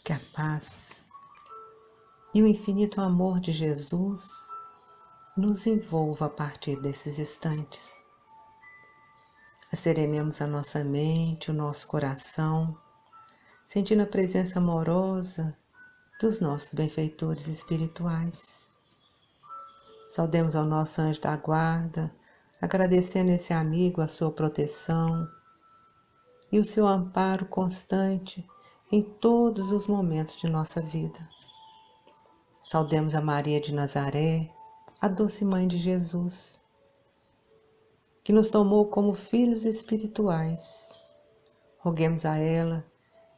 Que a paz e o infinito amor de Jesus nos envolva a partir desses instantes. Serenemos a nossa mente, o nosso coração, sentindo a presença amorosa dos nossos benfeitores espirituais. Saudemos ao nosso anjo da guarda, agradecendo esse amigo a sua proteção e o seu amparo constante em todos os momentos de nossa vida. Saudemos a Maria de Nazaré, a doce mãe de Jesus, que nos tomou como filhos espirituais. Roguemos a ela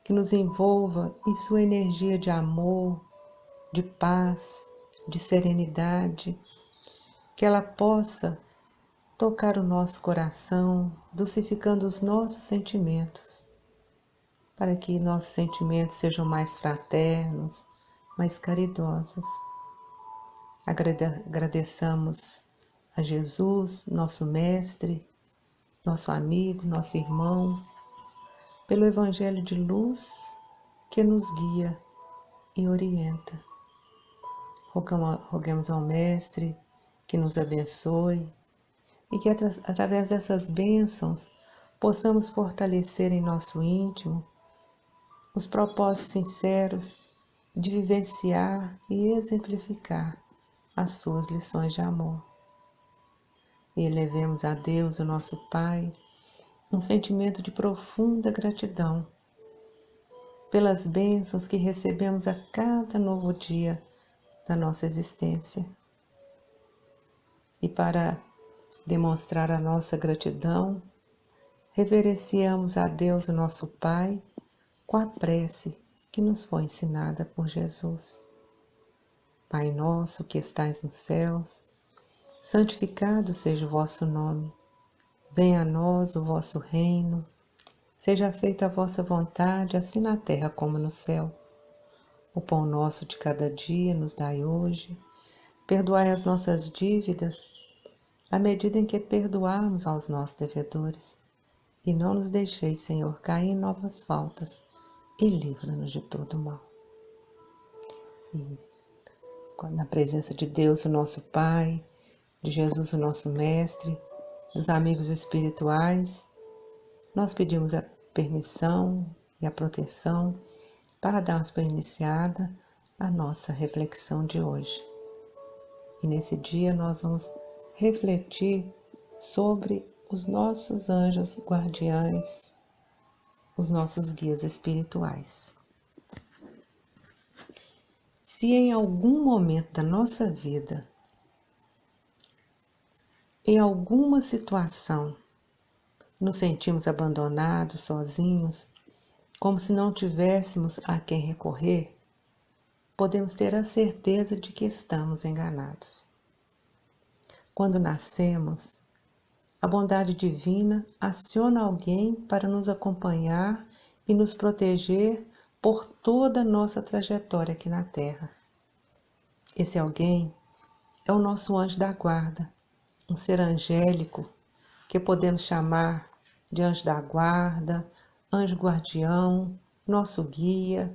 que nos envolva em sua energia de amor, de paz, de serenidade, que ela possa tocar o nosso coração, dulcificando os nossos sentimentos, para que nossos sentimentos sejam mais fraternos, mais caridosos. Agradeçamos a Jesus, nosso Mestre, nosso amigo, nosso irmão, pelo Evangelho de luz que nos guia e orienta. Roguemos ao Mestre que nos abençoe e que através dessas bênçãos possamos fortalecer em nosso íntimo os propósitos sinceros de vivenciar e exemplificar as suas lições de amor. E elevemos a Deus, o nosso Pai, um sentimento de profunda gratidão pelas bênçãos que recebemos a cada novo dia da nossa existência. E para demonstrar a nossa gratidão, reverenciamos a Deus, o nosso Pai, com a prece que nos foi ensinada por Jesus. Pai nosso que estais nos céus, santificado seja o vosso nome. Venha a nós o vosso reino. Seja feita a vossa vontade, assim na terra como no céu. O pão nosso de cada dia nos dai hoje. Perdoai as nossas dívidas, à medida em que perdoarmos aos nossos devedores. E não nos deixeis, Senhor, cair em novas faltas, e livra-nos de todo mal. E na presença de Deus, o nosso Pai, de Jesus, o nosso Mestre, dos amigos espirituais, nós pedimos a permissão e a proteção para darmos por iniciada a nossa reflexão de hoje. E nesse dia nós vamos refletir sobre os nossos anjos guardiães, os nossos guias espirituais. Se em algum momento da nossa vida, em alguma situação, nos sentimos abandonados, sozinhos, como se não tivéssemos a quem recorrer, podemos ter a certeza de que estamos enganados. Quando nascemos, a bondade divina aciona alguém para nos acompanhar e nos proteger por toda a nossa trajetória aqui na Terra. Esse alguém é o nosso anjo da guarda, um ser angélico que podemos chamar de anjo da guarda, anjo guardião, nosso guia,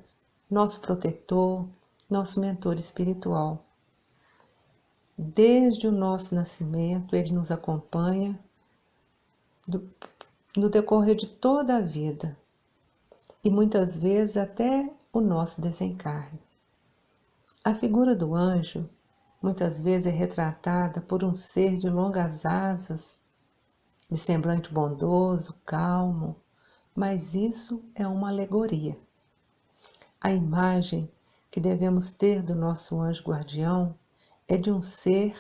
nosso protetor, nosso mentor espiritual. Desde o nosso nascimento, ele nos acompanha no decorrer de toda a vida e muitas vezes até o nosso desencarne. A figura do anjo muitas vezes é retratada por um ser de longas asas, de semblante bondoso, calmo, mas isso é uma alegoria. A imagem que devemos ter do nosso anjo guardião é de um ser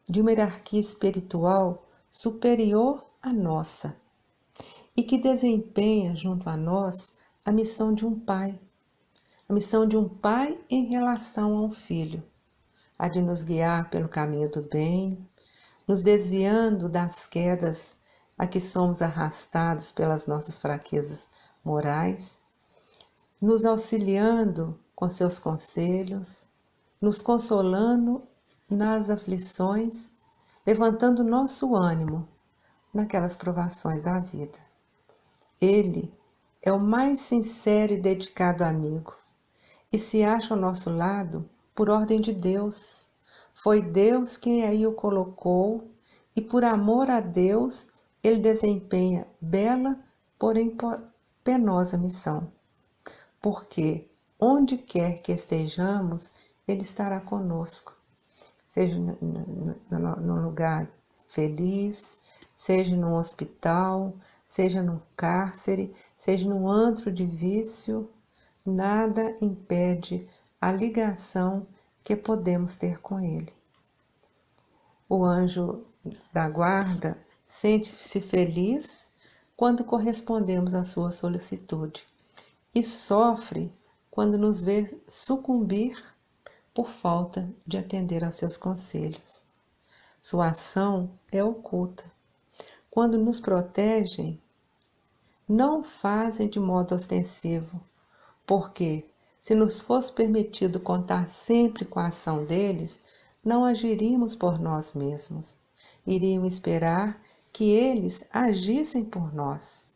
de uma hierarquia espiritual superior à nossa e que desempenha junto a nós a missão de um pai, a missão de um pai em relação a um filho, a de nos guiar pelo caminho do bem, nos desviando das quedas a que somos arrastados pelas nossas fraquezas morais, nos auxiliando com seus conselhos, nos consolando nas aflições, levantando nosso ânimo naquelas provações da vida. Ele é o mais sincero e dedicado amigo. e se acha ao nosso lado por ordem de Deus. Foi Deus quem aí o colocou e por amor a Deus ele desempenha bela, porém penosa missão. Porque onde quer que estejamos, ele estará conosco. Seja num lugar feliz, seja num hospital, seja num cárcere, seja num antro de vício, nada impede a ligação que podemos ter com Ele. O anjo da guarda sente-se feliz quando correspondemos à sua solicitude e sofre quando nos vê sucumbir por falta de atender aos seus conselhos. Sua ação é oculta. Quando nos protegem, não fazem de modo ostensivo, porque, se nos fosse permitido contar sempre com a ação deles, não agiríamos por nós mesmos. Iríamos esperar que eles agissem por nós.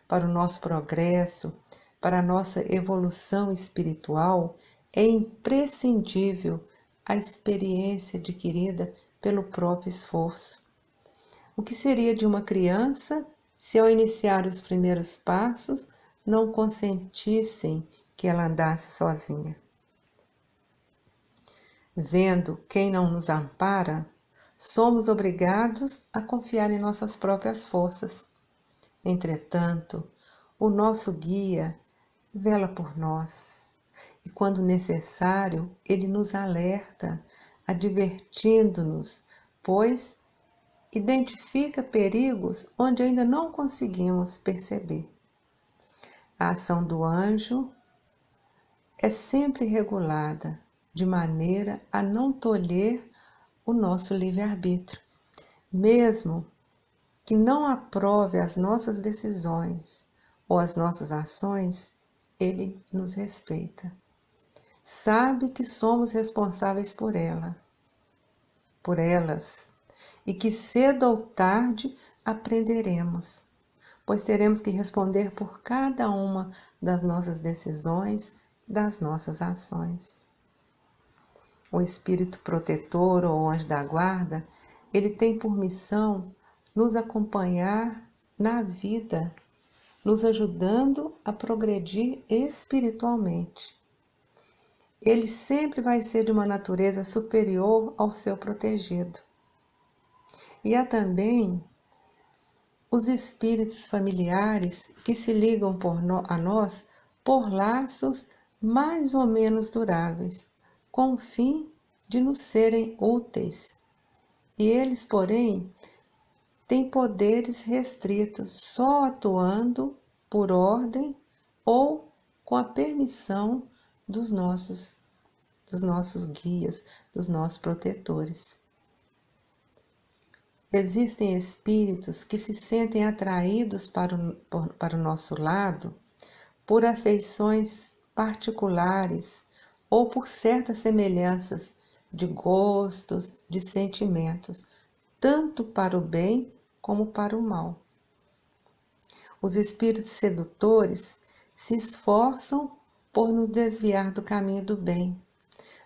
Para o nosso progresso, para a nossa evolução espiritual, é imprescindível a experiência adquirida pelo próprio esforço. O que seria de uma criança se, ao iniciar os primeiros passos, não consentissem que ela andasse sozinha? Vendo quem não nos ampara, somos obrigados a confiar em nossas próprias forças. Entretanto, o nosso guia vela por nós e, quando necessário, ele nos alerta, advertindo-nos, pois identifica perigos onde ainda não conseguimos perceber. A ação do anjo é sempre regulada, de maneira a não tolher o nosso livre-arbítrio. Mesmo que não aprove as nossas decisões ou as nossas ações, ele nos respeita. Sabe que somos responsáveis por elas, e que cedo ou tarde aprenderemos, pois teremos que responder por cada uma das nossas decisões, das nossas ações. O espírito protetor ou anjo da guarda, ele tem por missão nos acompanhar na vida, nos ajudando a progredir espiritualmente. Ele sempre vai ser de uma natureza superior ao seu protegido. E há também os espíritos familiares que se ligam a nós por laços mais ou menos duráveis, com o fim de nos serem úteis. E eles, porém, têm poderes restritos, só atuando por ordem ou com a permissão dos nossos guias, dos nossos protetores. Existem espíritos que se sentem atraídos para o nosso lado por afeições particulares ou por certas semelhanças de gostos, de sentimentos, tanto para o bem como para o mal. Os espíritos sedutores se esforçam por nos desviar do caminho do bem,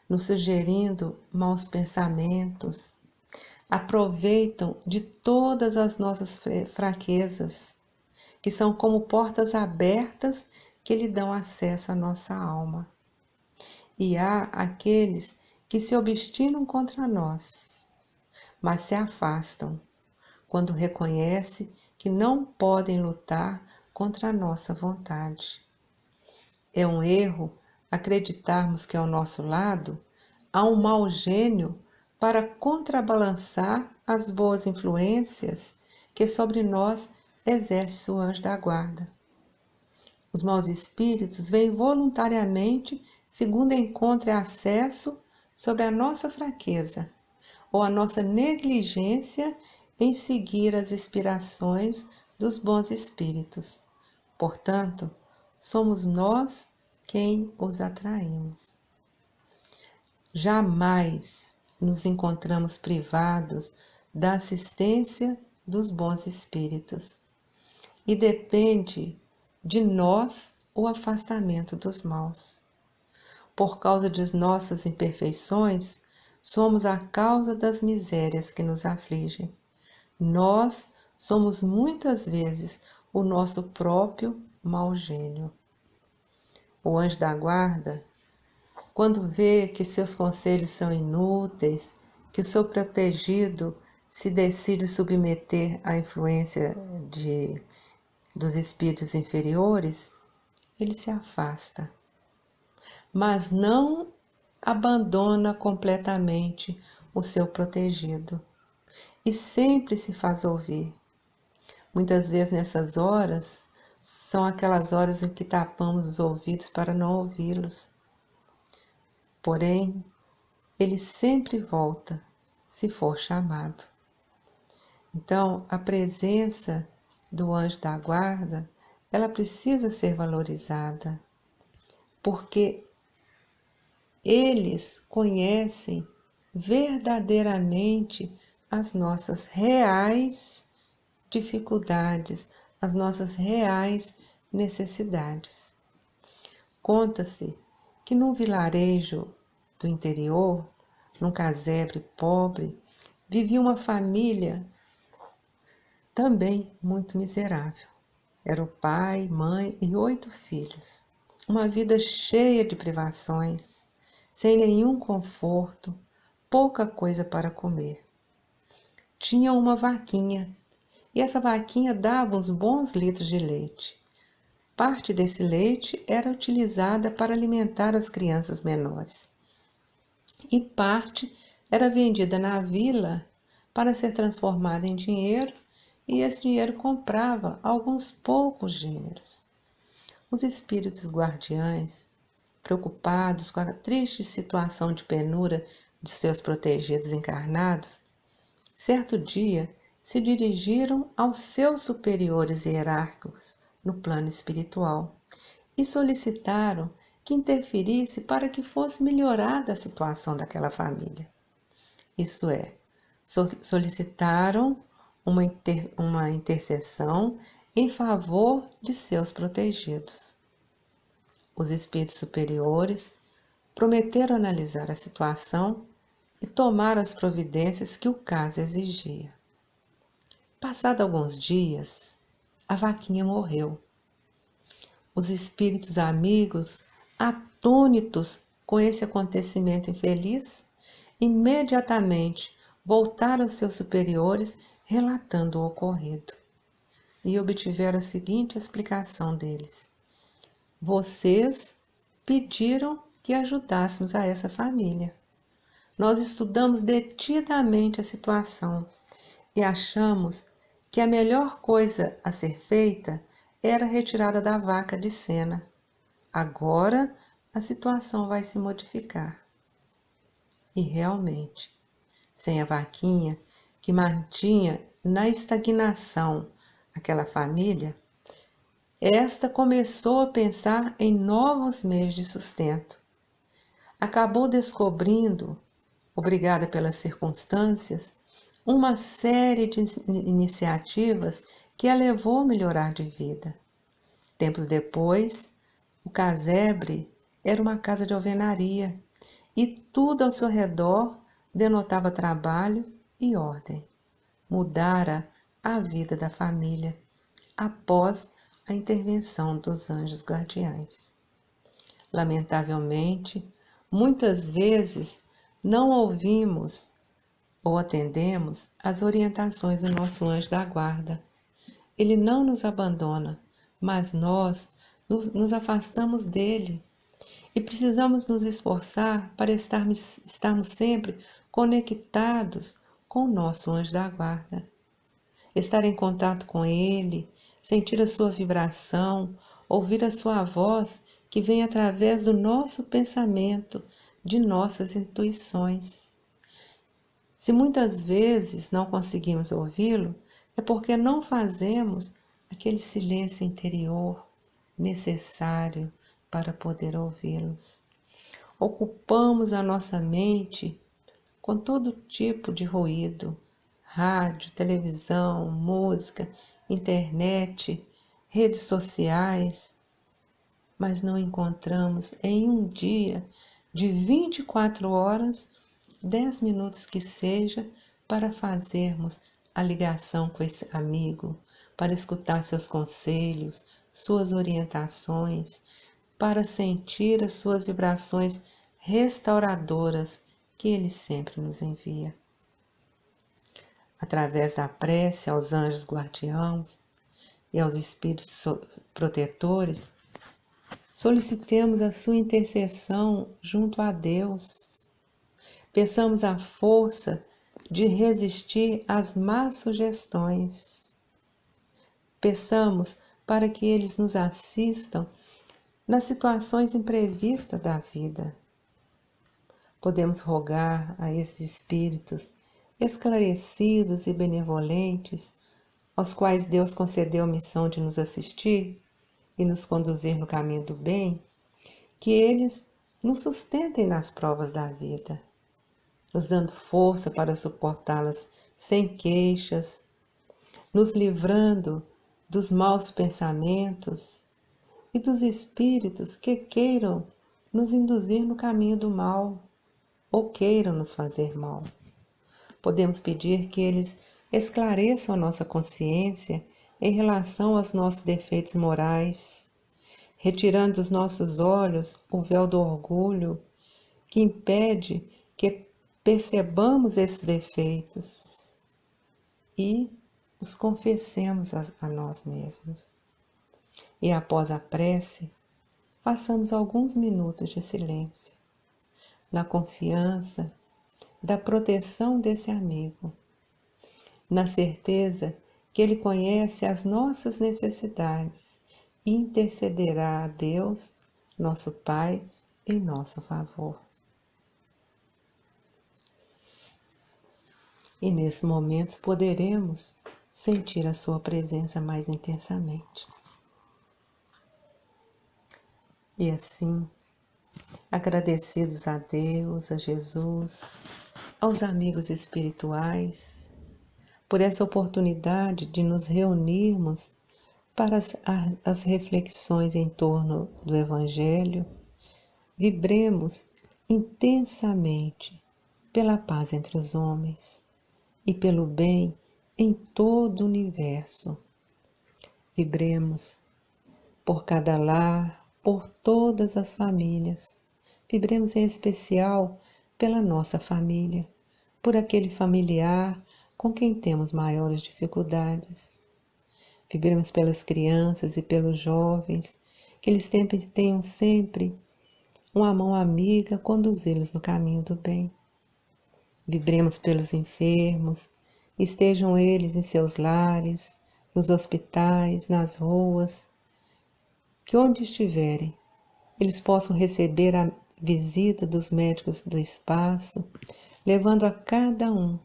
nos sugerindo maus pensamentos, aproveitam de todas as nossas fraquezas, que são como portas abertas que lhe dão acesso à nossa alma. E há aqueles que se obstinam contra nós, mas se afastam quando reconhecem que não podem lutar contra a nossa vontade. É um erro acreditarmos que ao nosso lado há um mau gênio para contrabalançar as boas influências que sobre nós exerce o anjo da guarda. Os maus espíritos vêm voluntariamente segundo encontre acesso sobre a nossa fraqueza ou a nossa negligência em seguir as inspirações dos bons espíritos. Portanto, somos nós quem os atraímos. Jamais nos encontramos privados da assistência dos bons espíritos e depende de nós o afastamento dos maus. por causa de nossas imperfeições, somos a causa das misérias que nos afligem. Nós somos muitas vezes o nosso próprio mau gênio. O anjo da guarda, quando vê que seus conselhos são inúteis, que o seu protegido se decide submeter à influência dos espíritos inferiores, ele se afasta, mas não abandona completamente o seu protegido e sempre se faz ouvir. Muitas vezes nessas horas são aquelas horas em que tapamos os ouvidos para não ouvi-los. Porém, ele sempre volta, se for chamado. Então, a presença do anjo da guarda, ela precisa ser valorizada, porque eles conhecem verdadeiramente as nossas reais dificuldades, as nossas reais necessidades. Conta-se que num vilarejo do interior, num casebre pobre, vivia uma família também muito miserável. Era o pai, mãe e 8 filhos. Uma vida cheia de privações, sem nenhum conforto, pouca coisa para comer. Tinha uma vaquinha, e essa vaquinha dava uns bons litros de leite. Parte desse leite era utilizada para alimentar as crianças menores, e parte era vendida na vila para ser transformada em dinheiro, e esse dinheiro comprava alguns poucos gêneros. Os espíritos guardiães, preocupados com a triste situação de penura de seus protegidos encarnados, certo dia se dirigiram aos seus superiores hierárquicos no plano espiritual e solicitaram que interferisse para que fosse melhorada a situação daquela família. Isto é, solicitaram uma intercessão em favor de seus protegidos. Os espíritos superiores prometeram analisar a situação e tomar as providências que o caso exigia. Passado alguns dias, a vaquinha morreu. Os espíritos amigos, atônitos com esse acontecimento infeliz, imediatamente voltaram aos seus superiores relatando o ocorrido e obtiveram a seguinte explicação deles: vocês pediram que ajudássemos a essa família. Nós estudamos detidamente a situação e achamos que a melhor coisa a ser feita era a retirada da vaca de cena. Agora a situação vai se modificar. E realmente, sem a vaquinha que mantinha na estagnação aquela família, esta começou a pensar em novos meios de sustento. Acabou descobrindo, obrigada pelas circunstâncias, uma série de iniciativas que a levou a melhorar de vida. Tempos depois, o casebre era uma casa de alvenaria e tudo ao seu redor denotava trabalho e ordem. Mudara a vida da família após a intervenção dos anjos guardiães. Lamentavelmente, muitas vezes não ouvimos ou atendemos às orientações do nosso anjo da guarda. Ele não nos abandona, mas nós nos afastamos dele e precisamos nos esforçar para estarmos sempre conectados com o nosso anjo da guarda. Estar em contato com ele, sentir a sua vibração, ouvir a sua voz que vem através do nosso pensamento, de nossas intuições. Se muitas vezes não conseguimos ouvi-lo, é porque não fazemos aquele silêncio interior necessário para poder ouvi-los. Ocupamos a nossa mente com todo tipo de ruído, rádio, televisão, música, internet, redes sociais, mas não encontramos em um dia de 24 horas, 10 minutos que seja, para fazermos a ligação com esse amigo, para escutar seus conselhos, suas orientações, para sentir as suas vibrações restauradoras que ele sempre nos envia. Através da prece aos anjos guardiãos e aos espíritos protetores, solicitemos a sua intercessão junto a Deus. Peçamos a força de resistir às más sugestões. Peçamos para que eles nos assistam nas situações imprevistas da vida. Podemos rogar a esses espíritos esclarecidos e benevolentes, aos quais Deus concedeu a missão de nos assistir e nos conduzir no caminho do bem, que eles nos sustentem nas provas da vida, nos dando força para suportá-las sem queixas, nos livrando dos maus pensamentos e dos espíritos que queiram nos induzir no caminho do mal ou queiram nos fazer mal. Podemos pedir que eles esclareçam a nossa consciência em relação aos nossos defeitos morais, retirando dos nossos olhos o véu do orgulho que impede que percebamos esses defeitos e os confessemos a nós mesmos. E após a prece, façamos alguns minutos de silêncio, na confiança da proteção desse amigo, na certeza que ele conhece as nossas necessidades e intercederá a Deus, nosso Pai, em nosso favor. E nesses momentos poderemos sentir a sua presença mais intensamente. E assim, agradecidos a Deus, a Jesus, aos amigos espirituais, por essa oportunidade de nos reunirmos para as reflexões em torno do Evangelho, vibremos intensamente pela paz entre os homens e pelo bem em todo o universo. Vibremos por cada lar, por todas as famílias. Vibremos em especial pela nossa família, por aquele familiar com quem temos maiores dificuldades. Vibremos pelas crianças e pelos jovens, que eles tenham sempre uma mão amiga a conduzi-los no caminho do bem. Vibremos pelos enfermos, estejam eles em seus lares, nos hospitais, nas ruas, que onde estiverem, eles possam receber a visita dos médicos do espaço, levando a cada um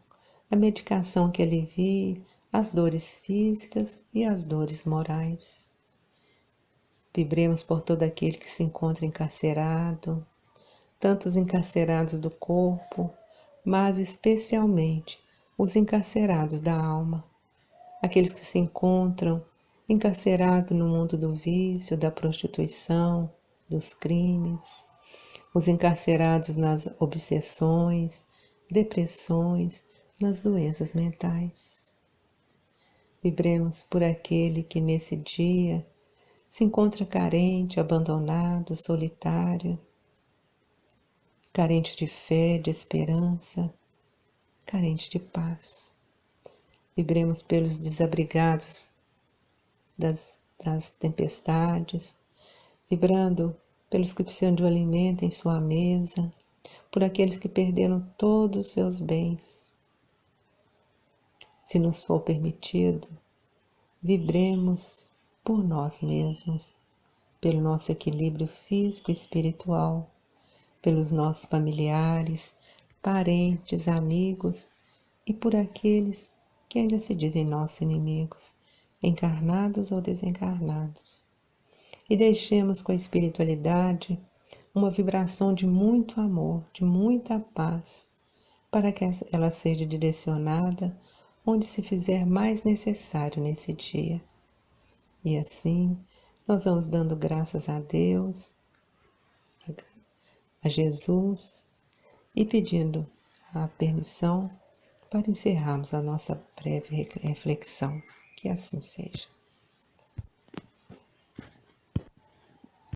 a medicação que alivie as dores físicas e as dores morais. Vibremos por todo aquele que se encontra encarcerado, tanto os encarcerados do corpo, mas especialmente os encarcerados da alma, aqueles que se encontram encarcerados no mundo do vício, da prostituição, dos crimes, os encarcerados nas obsessões, depressões, nas doenças mentais. Vibremos por aquele que nesse dia se encontra carente, abandonado, solitário, carente de fé, de esperança, carente de paz. Vibremos pelos desabrigados das tempestades, vibrando pelos que precisam de um alimento em sua mesa, por aqueles que perderam todos os seus bens. Se nos for permitido, vibremos por nós mesmos, pelo nosso equilíbrio físico e espiritual, pelos nossos familiares, parentes, amigos e por aqueles que ainda se dizem nossos inimigos, encarnados ou desencarnados. E deixemos com a espiritualidade uma vibração de muito amor, de muita paz, para que ela seja direcionada onde se fizer mais necessário nesse dia. E assim, Nós vamos dando graças a Deus, a Jesus, e pedindo a permissão para encerrarmos a nossa breve reflexão. Que assim seja.